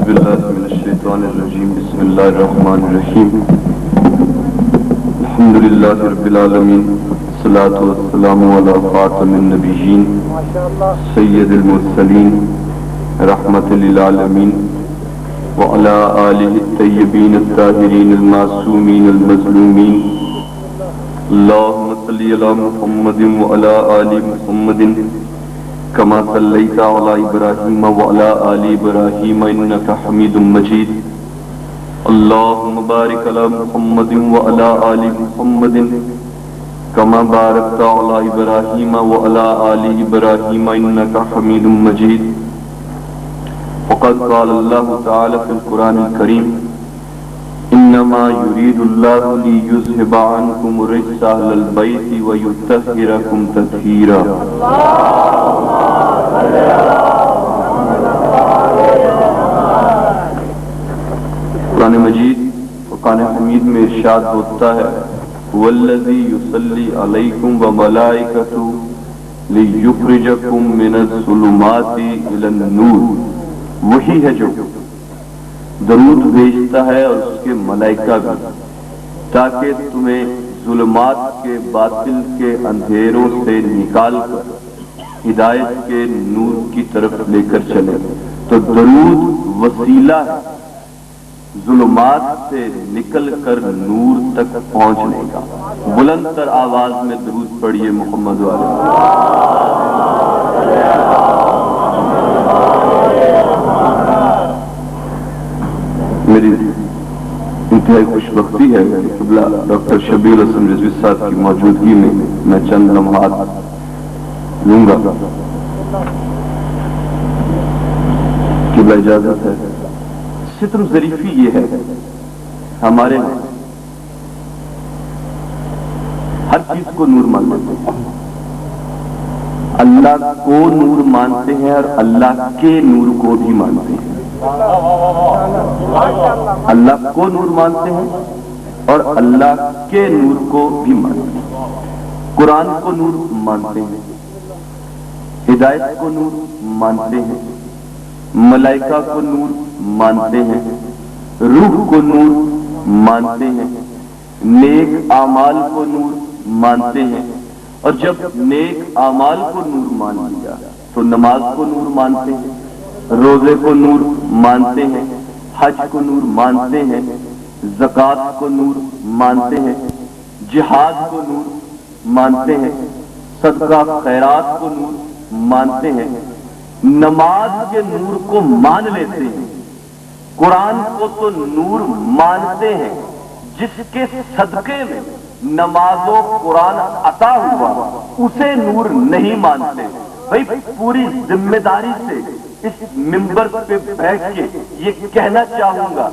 باللہ من الشیطان الرجیم بسم اللہ الرحمن الرحیم الحمدللہ رب العالمین والصلاة والسلام علی خاتم النبیین سید المرسلین رحمت للعالمین وعلی آلہ الطیبین الطاہرین المعصومین المظلومین اللہم صلی علی محمد وعلی آل محمد كما صليت على إبراهيم وعلى آل إبراهيم إنك حميد مجيد اللهم بارك على محمد وعلى آل محمد كما باركت على إبراهيم وعلى آل إبراهيم إنك حميد مجيد وقد قال الله تعالى في القرآن الكريم إنما يريد الله ليذهب عنكم الرجس أهل البيت ويطهركم تطهيرا قرآن مجید فقان حمید میں ارشاد ہوتا ہے والذی یصلی علیکم وملائکتہ لیخرجکم من الظلمات الی النور، وہی ہے جو درود بھیجتا ہے اور اس کے ملائکہ بھی، تاکہ تمہیں ظلمات کے باطل کے اندھیروں سے نکال کر ہدایت کے نور کی طرف لے کر چلے۔ تو درود وسیلہ ہے ظلمات سے نکل کر نور تک پہنچنے کا۔ بلند تر آواز میں درود پڑھیے محمد والے۔ میری انتہائی خوش بختی ہے کہ قبلہ ڈاکٹر شبیر حسن رضوی صاحب کی موجودگی میں چند لمحات لوں گا۔ قبلہ اجازت ہے۔ ستر ظریفی یہ ہے ہمارے ہر چیز کو نور مانتے ہیں، اللہ کو نور مانتے ہیں اور اللہ کے نور کو بھی مانتے ہیں۔ اللہ کو نور مانتے ہیں اور اللہ کے نور کو بھی مانتے ہیں۔ قرآن کو نور مانتے ہیں، ہدایت کو نور مانتے ہیں، ملائکہ کو نور مانتے ہیں، روح کو نور مانتے ہیں، نیک اعمال کو نور مانتے ہیں۔ اور جب نیک اعمال کو نور مان لیا تو نماز کو نور مانتے ہیں، روزے کو نور مانتے ہیں، حج کو نور مانتے ہیں، زکوٰۃ کو نور مانتے ہیں، جہاد کو نور مانتے ہیں، صدقہ خیرات کو نور مانتے ہیں، نماز کے نور کو مان لیتے ہیں، قرآن کو تو نور مانتے ہیں جس کے صدقے میں نماز و قرآن عطا ہوا، اسے نور نہیں مانتے۔ بھائی پوری ذمہ داری سے اس ممبر پہ بیٹھ کے یہ کہنا چاہوں گا،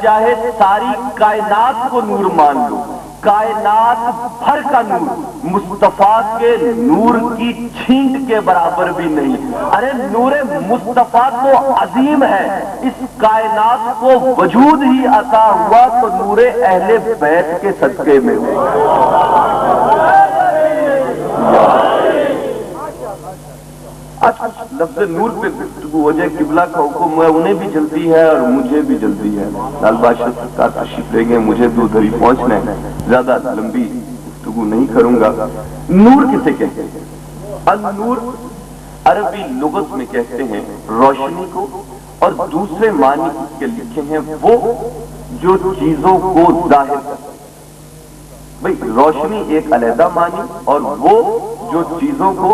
چاہے ساری کائنات کو نور مان لو، کائنات بھر کا نور مصطفیٰ کے نور کی چھینٹ کے برابر بھی نہیں۔ ارے نور مصطفیٰ تو عظیم ہے، اس کائنات کو وجود ہی عطا ہوا تو نور اہل بیت کے صدقے میں لفظ نور پہ گفتگو ہو جائے، قبلہ کا حکم ہے، انہیں بھی جلدی ہے اور مجھے بھی جلدی ہے۔ لال بادشاہ سرکار تشریف لے گئے، مجھے دو دھری پہنچنا ہے، زیادہ لمبی گفتگو نہیں کروں گا۔ نور کسے کہتے ہیں؟ النور عربی لغت میں کہتے ہیں روشنی کو، اور دوسرے معنی اس کے لکھے ہیں وہ جو چیزوں کو ظاہر کرتے ہیں۔ بھئی روشنی ایک علیحدہ معنی اور وہ جو چیزوں کو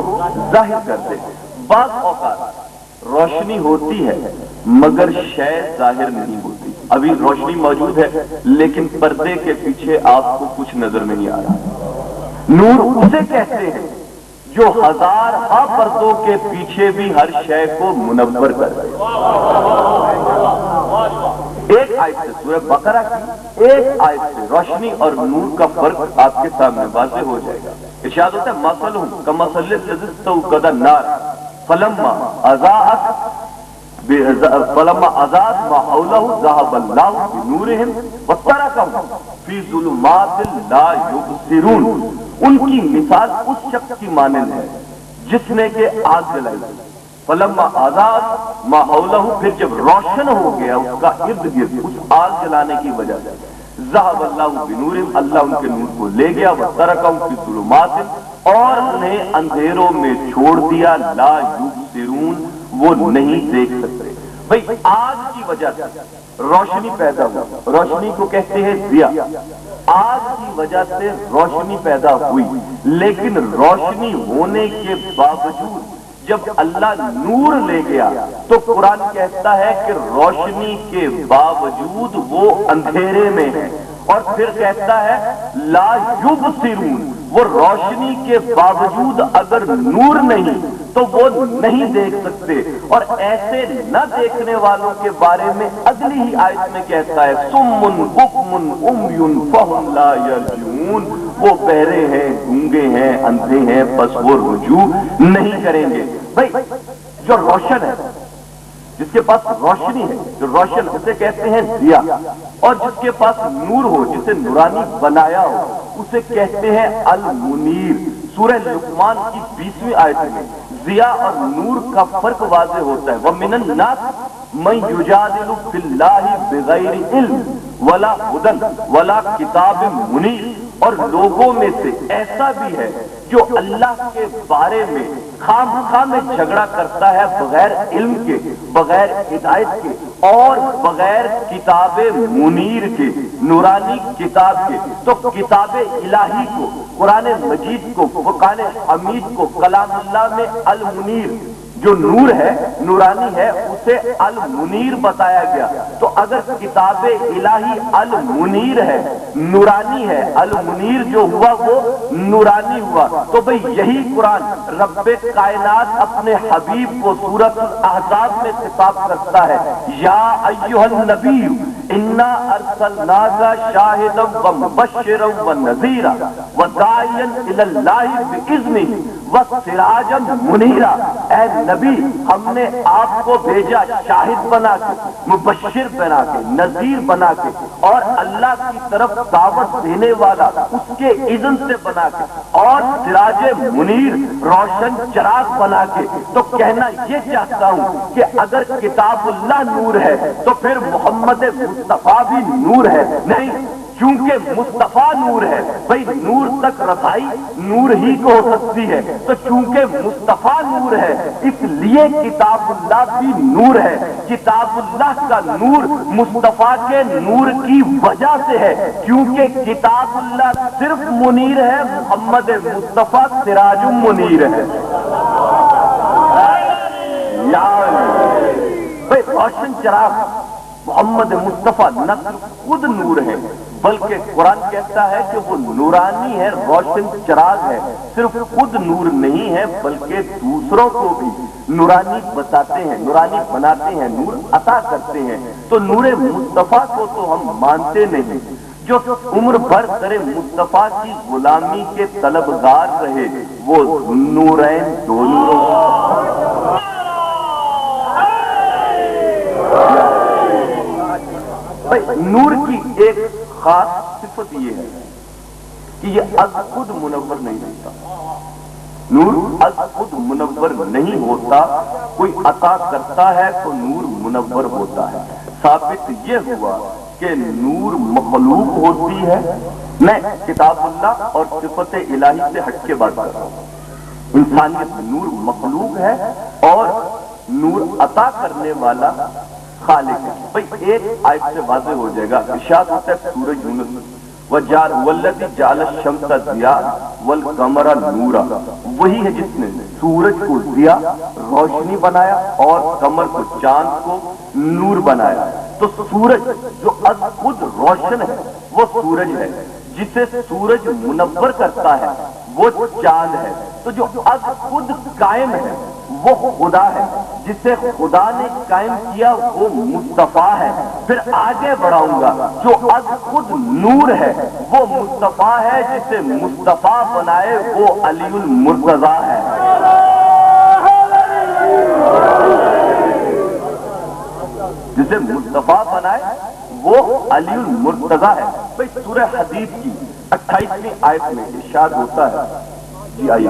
ظاہر کرتے ہیں۔ بعض اوقات روشنی ہوتی ہے مگر شے ظاہر نہیں ہوتی۔ ابھی روشنی موجود ہے لیکن پردے کے پیچھے آپ کو کچھ نظر نہیں آ رہا۔ نور اسے کہتے ہیں جو ہزار پردوں کے پیچھے بھی ہر شے کو منور کر دے۔ ایک آیت سے سورہ بقرہ کی ایک آیت سے روشنی اور نور کا فرق آپ کے سامنے واضح ہو جائے گا۔ ارشاد ہوتا ہے مثلہم کمثل الذی استوقد النار فلما اضاءت ما حولہ ذهب اللہ بنورہم وترکہم فی ظلمات لا یبصرون۔ ان کی مثال اس شخص کی مانند ہے جس نے کہ آگ جلائی فلما آزاد ما حولہ، پھر جب روشن ہو گیا اس کا ارد گرد اس آگ جلانے کی وجہ سے، ذہب اللہ بنورہم، اللہ ان کے نور کو لے گیا، وترکہم فی الظلمات، اور انہیں اندھیروں میں چھوڑ دیا، لا یبصرون، وہ نہیں دیکھ سکتے۔ بھئی آگ کی وجہ سے روشنی پیدا ہوئی، روشنی کو کہتے ہیں ضیا، آگ کی وجہ سے روشنی پیدا ہوئی، لیکن روشنی ہونے کے باوجود جب اللہ نور لے گیا تو قرآن کہتا ہے کہ روشنی کے باوجود وہ اندھیرے میں ہے، اور پھر کہتا ہے لا یبصرون، وہ روشنی کے باوجود اگر نور نہیں تو وہ نہیں دیکھ سکتے۔ اور ایسے نہ دیکھنے والوں کے بارے میں اگلی ہی آیت میں کہتا ہے صم بکم عمی فہم لا یرجعون، وہ بہرے ہیں، گونگے ہیں، اندھے ہیں، بس وہ رجوع نہیں کریں گے۔ بھائی جو روشن ہے، جس کے پاس روشنی ہے، جو روشن اسے کہتے ہیں ضیا، اور جس کے پاس نور ہو، جسے نورانی بنایا ہو، اسے کہتے ہیں المنیر۔ سورہ لقمان کی 20ویں آیت میں ضیا اور نور کا فرق واضح ہوتا ہے۔ وَمِنَ النَّاسِ مَن يُجَادِلُ فِي اللَّهِ بِغَيْرِ عِلْمٍ وَلَا هُدًى وَلَا كِتَابٍ مُنِيرٍ، اور لوگوں میں سے ایسا بھی ہے جو اللہ کے بارے میں خام میں جھگڑا کرتا ہے بغیر علم کے، بغیر ہدایت کے، اور بغیر کتاب منیر کے، نورانی کتاب کے۔ تو کتاب الہی کو، قرآن مجید کو، فرقان حمید کو کلام اللہ میں المنیر، جو نور ہے، نورانی ہے، اسے المنیر بتایا گیا۔ تو اگر کتاب الہی المنیر ہے، نورانی ہے، المنیر جو ہوا وہ نورانی ہوا، تو بھئی یہی قرآن رب کائنات اپنے حبیب کو سورۃ الاحزاب میں خطاب کرتا ہے، یا ایھا النبی انا ارسلناک شاہدا ومبشرا ونذیرا وداعیا الی اللہ باذنہ وسراجا منیرا۔ اے نبی، ہم نے آپ کو بھیجا شاہد بنا کے، مبشر بنا کے، نذیر بنا کے، اور اللہ کی طرف دعوت دینے والا اس کے اذن سے بنا کے، اور سراج منیر، روشن چراغ بنا کے۔ تو کہنا یہ چاہتا ہوں کہ اگر کتاب اللہ نور ہے تو پھر محمد مصطفیٰ بھی نور ہے؟ نہیں، چونکہ مصطفیٰ نور ہے، بھئی نور تک رسائی نور ہی کو ہو سکتی ہے، تو چونکہ مصطفیٰ نور ہے اس لیے کتاب اللہ بھی نور ہے۔ کتاب اللہ کا نور مصطفیٰ کے نور کی وجہ سے ہے، کیونکہ کتاب اللہ صرف منیر ہے، محمد مصطفیٰ سراج منیر ہے۔ بھئی روشن چراغ محمد مصطفیٰ نہ خود نور ہے، بلکہ قرآن کہتا ہے کہ وہ نورانی ہے، روشن چراغ ہے، صرف خود نور نہیں ہے بلکہ دوسروں کو بھی نورانی بتاتے ہیں، نورانی بناتے ہیں، نور عطا کرتے ہیں۔ تو نور مصطفیٰ کو تو ہم مانتے نہیں، جو عمر بھر در مصطفیٰ کی غلامی کے طلبگار رہے وہ نورین دو نوروں۔ نور کی ایک خاص صفت یہ ہے کہ یہ از خود منور نہیں ہوتا، نور از خود منور نہیں ہوتا، کوئی عطا کرتا ہے تو نور منور ہوتا ہے۔ ثابت یہ ہوا کہ نور مخلوق ہوتی ہے، میں کتاب اللہ اور صفت الہی سے ہٹ کے بات کر رہا ہوں۔ انسانیت میں نور مخلوق ہے اور نور عطا کرنے والا خالق ہے۔ بھئی ایک آیت سے واضح ہو جائے گا، ارشاد ہوتا ہے سورہ یونس وَالَّذِي جَعَلَ الشَّمْسَ ضِيَاءً وَالْقَمَرَ نُورًا، وہی ہے جس نے سورج کو ضیا، روشنی بنایا، اور قمر کو، چاند کو نور بنایا۔ تو سورج جو از خود روشن ہے وہ سورج ہے، جسے سورج منور کرتا ہے وہ چاند ہے۔ تو جو از خود قائم ہے وہ خدا ہے، جسے خدا نے قائم کیا وہ مصطفیٰ ہے۔ پھر آگے بڑھاؤں گا، جو از خود نور ہے وہ مصطفیٰ ہے، جسے مصطفیٰ بنائے وہ علی المرتضیٰ ہے۔ جسے مصطفیٰ بنائے وہ علی المرتضیٰ ہے۔ بھئی سورہ حدید کی 28ویں آیت میں ارشاد ہوتا ہے، جی آئیے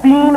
3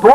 2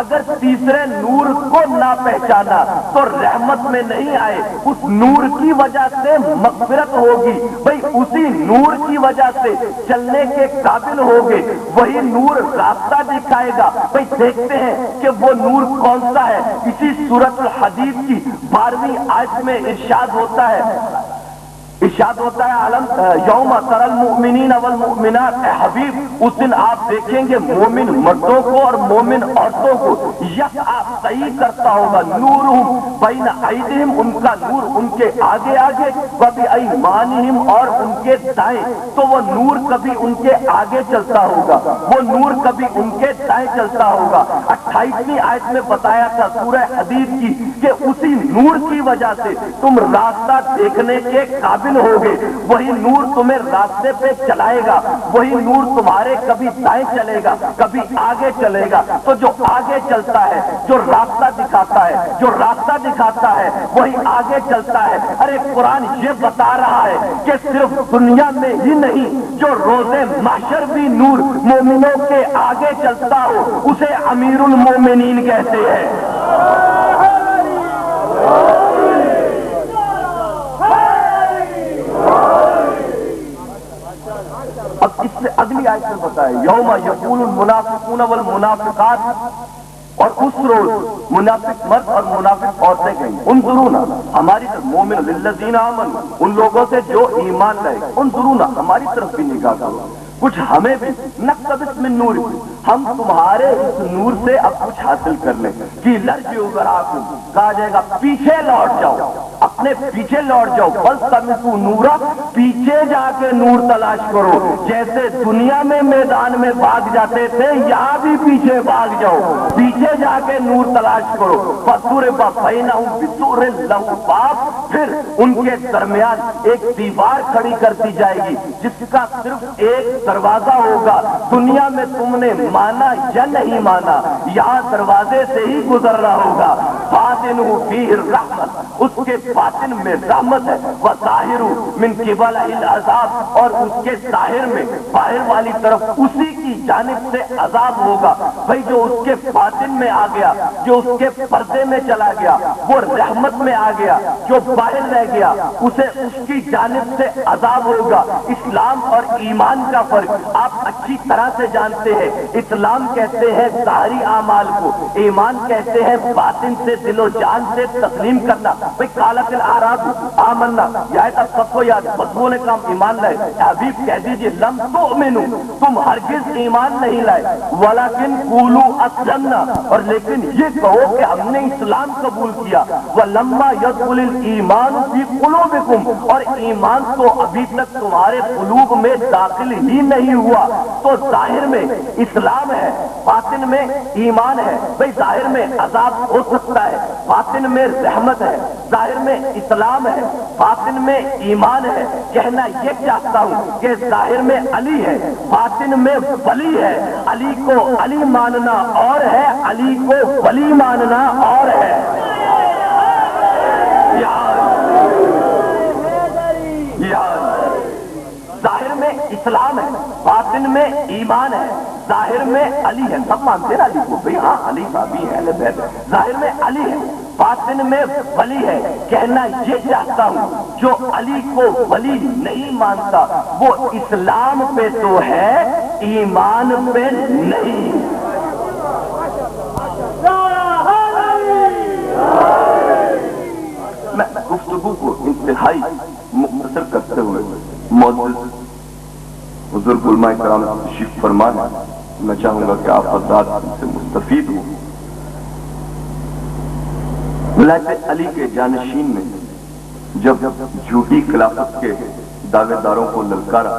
اگر تیسرے نور کو نہ پہچانا تو رحمت میں نہیں آئے، اس نور کی وجہ سے مغفرت ہوگی، بھئی اسی نور کی وجہ سے چلنے کے قابل ہوگے، وہی نور راستہ دکھائے گا۔ بھئی دیکھتے ہیں کہ وہ نور کون سا ہے، اسی سورۃ الحدید کی 12ویں آیت میں ارشاد ہوتا ہے عالم یوم تری المؤمنین والمؤمنات، اے حبیب اس دن آپ دیکھیں گے مومن مردوں کو اور مومن عورتوں کو یسعی صحیح کرتا ہوگا نورہم بین ایدیہم، ان کا نور ان کے آگے آگے، وبایمانہم اور ان کے دائیں، تو وہ نور کبھی ان کے آگے چلتا ہوگا، وہ نور کبھی ان کے دائیں چلتا ہوگا۔ 28ویں آیت میں بتایا تھا سورہ حدید کی کہ اسی نور کی وجہ سے تم راستہ دیکھنے کے قابل ہوگے، وہی نور تمہیں راستے پہ چلائے گا، وہی نور تمہارے کبھی دائیں چلے گا کبھی آگے چلے گا۔ تو جو آگے چلتا ہے، جو راستہ دکھاتا ہے وہی آگے چلتا ہے۔ ارے قرآن یہ بتا رہا ہے کہ صرف دنیا میں ہی نہیں، جو روزے محشر بھی نور مومنوں کے آگے چلتا ہو اسے امیر المومنین کہتے ہیں۔ اب اس سے اگلی آیت میں بتائے یوم یقول المنافقون والمنافقات، اور اس روز منافق مرد اور منافق عورتیں گئیں، انظرونا ہماری طرف، مومن للذین آمنوا ان لوگوں سے جو ایمان لائے، انظرونا ہماری طرف بھی نگاہ کرو، کچھ ہمیں بھی نقتبس من نور، ہم تمہارے اس نور سے اب کچھ حاصل کر لیں۔ کہ لرجعوا وراءکم، کہا جائے گا پیچھے لوٹ جاؤ، اپنے پیچھے لوٹ جاؤ، فالتمسوا نورا، پیچھے جا کے نور تلاش کرو، جیسے دنیا میں میدان میں بھاگ جاتے تھے یہاں بھی پیچھے بھاگ جاؤ، پیچھے جا کے نور تلاش کرو۔ فضرب بینہم بسور لہ باب، پھر ان کے درمیان ایک دیوار کھڑی کر دی جائے گی جس کا صرف ایک دروازہ ہوگا۔ دنیا میں تم نے مانا یا نہیں مانا، یہاں دروازے سے ہی گزرنا ہوگا۔ باطنہ فیہ الرحمت، اس کے باطن میں رحمت ہے، وظاہر من قبل العذاب، اور اس کے ظاہر میں باہر والی طرف اسی کی جانب سے عذاب ہوگا۔ بھئی جو اس کے باطن میں آ گیا، جو اس کے پردے میں چلا گیا وہ رحمت میں آ گیا، جو باہر رہ گیا اسے اس کی جانب سے عذاب ہوگا۔ اسلام اور ایمان کا فرق آپ اچھی طرح سے جانتے ہیں، اسلام کہتے ہیں ظاہری اعمال کو، ایمان کہتے ہیں باطن سے دل و جان سے تسلیم کرنا۔ بھئی قالت الاعراب آمنا، یہ آیت اب سب کو یاد، بدبو نے کہا ایمان لائے، حبیب کہہ دیجئے لم تؤمنوا، تم ہرگز ایمان نہیں لائے، ولیکن قولوا اسلمنا، اور لیکن یہ کہو کہ ہم نے اسلام قبول کیا، ولما يدخل الایمان فی قلوبکم، اور ایمان تو ابھی تک تمہارے قلوب میں داخل ہی نہیں ہوا۔ تو ظاہر میں اسلام ہے، باطن میں ایمان ہے۔ بھئی ظاہر میں عذاب ہو سکتا ہے، باطن میں رحمت ہے، ظاہر میں اسلام ہے، باطن میں ایمان ہے۔ کہنا یہ چاہتا ہوں کہ ظاہر میں علی ہے، باطن میں ولی ہے۔ علی کو علی ماننا اور ہے، علی کو ولی ماننا اور ہے۔ ظاہر میں اسلام ہے، باطن میں ایمان ہے، ظاہر میں علی ہے، سب مانتے ہیں علی کو، بھئی ہاں علی صحابی ہے، اہل بیت ہے، ظاہر میں علی ہے، باطن میں ولی ہے۔ کہنا یہ چاہتا ہوں جو علی کو ولی نہیں مانتا وہ اسلام پہ تو ہے، ایمان پہ نہیں۔ میں گفتگو کو انتہائی مختصر کرتے ہوئے معزز بزرگ علماء کرام تشریف فرما ہے، میں چاہوں گا کہ آپ حضرات سے مستفید ہوں۔ ولایت علی کے جانشین میں جب جھوٹی خلافت کے دعوے داروں کو للکارا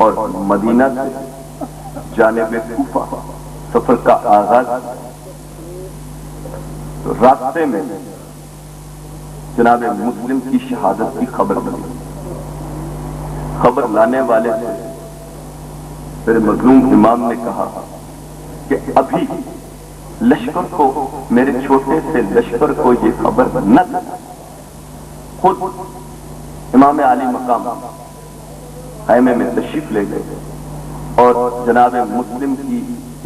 اور مدینہ سے جانب کوفہ سفر کا آغاز، تو راستے میں جناب مسلم کی شہادت کی خبر ملی۔ خبر لانے والے سے میرے مظلوم امام نے کہا کہ ابھی لشکر کو، میرے چھوٹے سے لشکر کو یہ خبر نہ دی۔ خود امام عالی مقام خیمے میں تشریف لے گئے اور جناب مسلم کی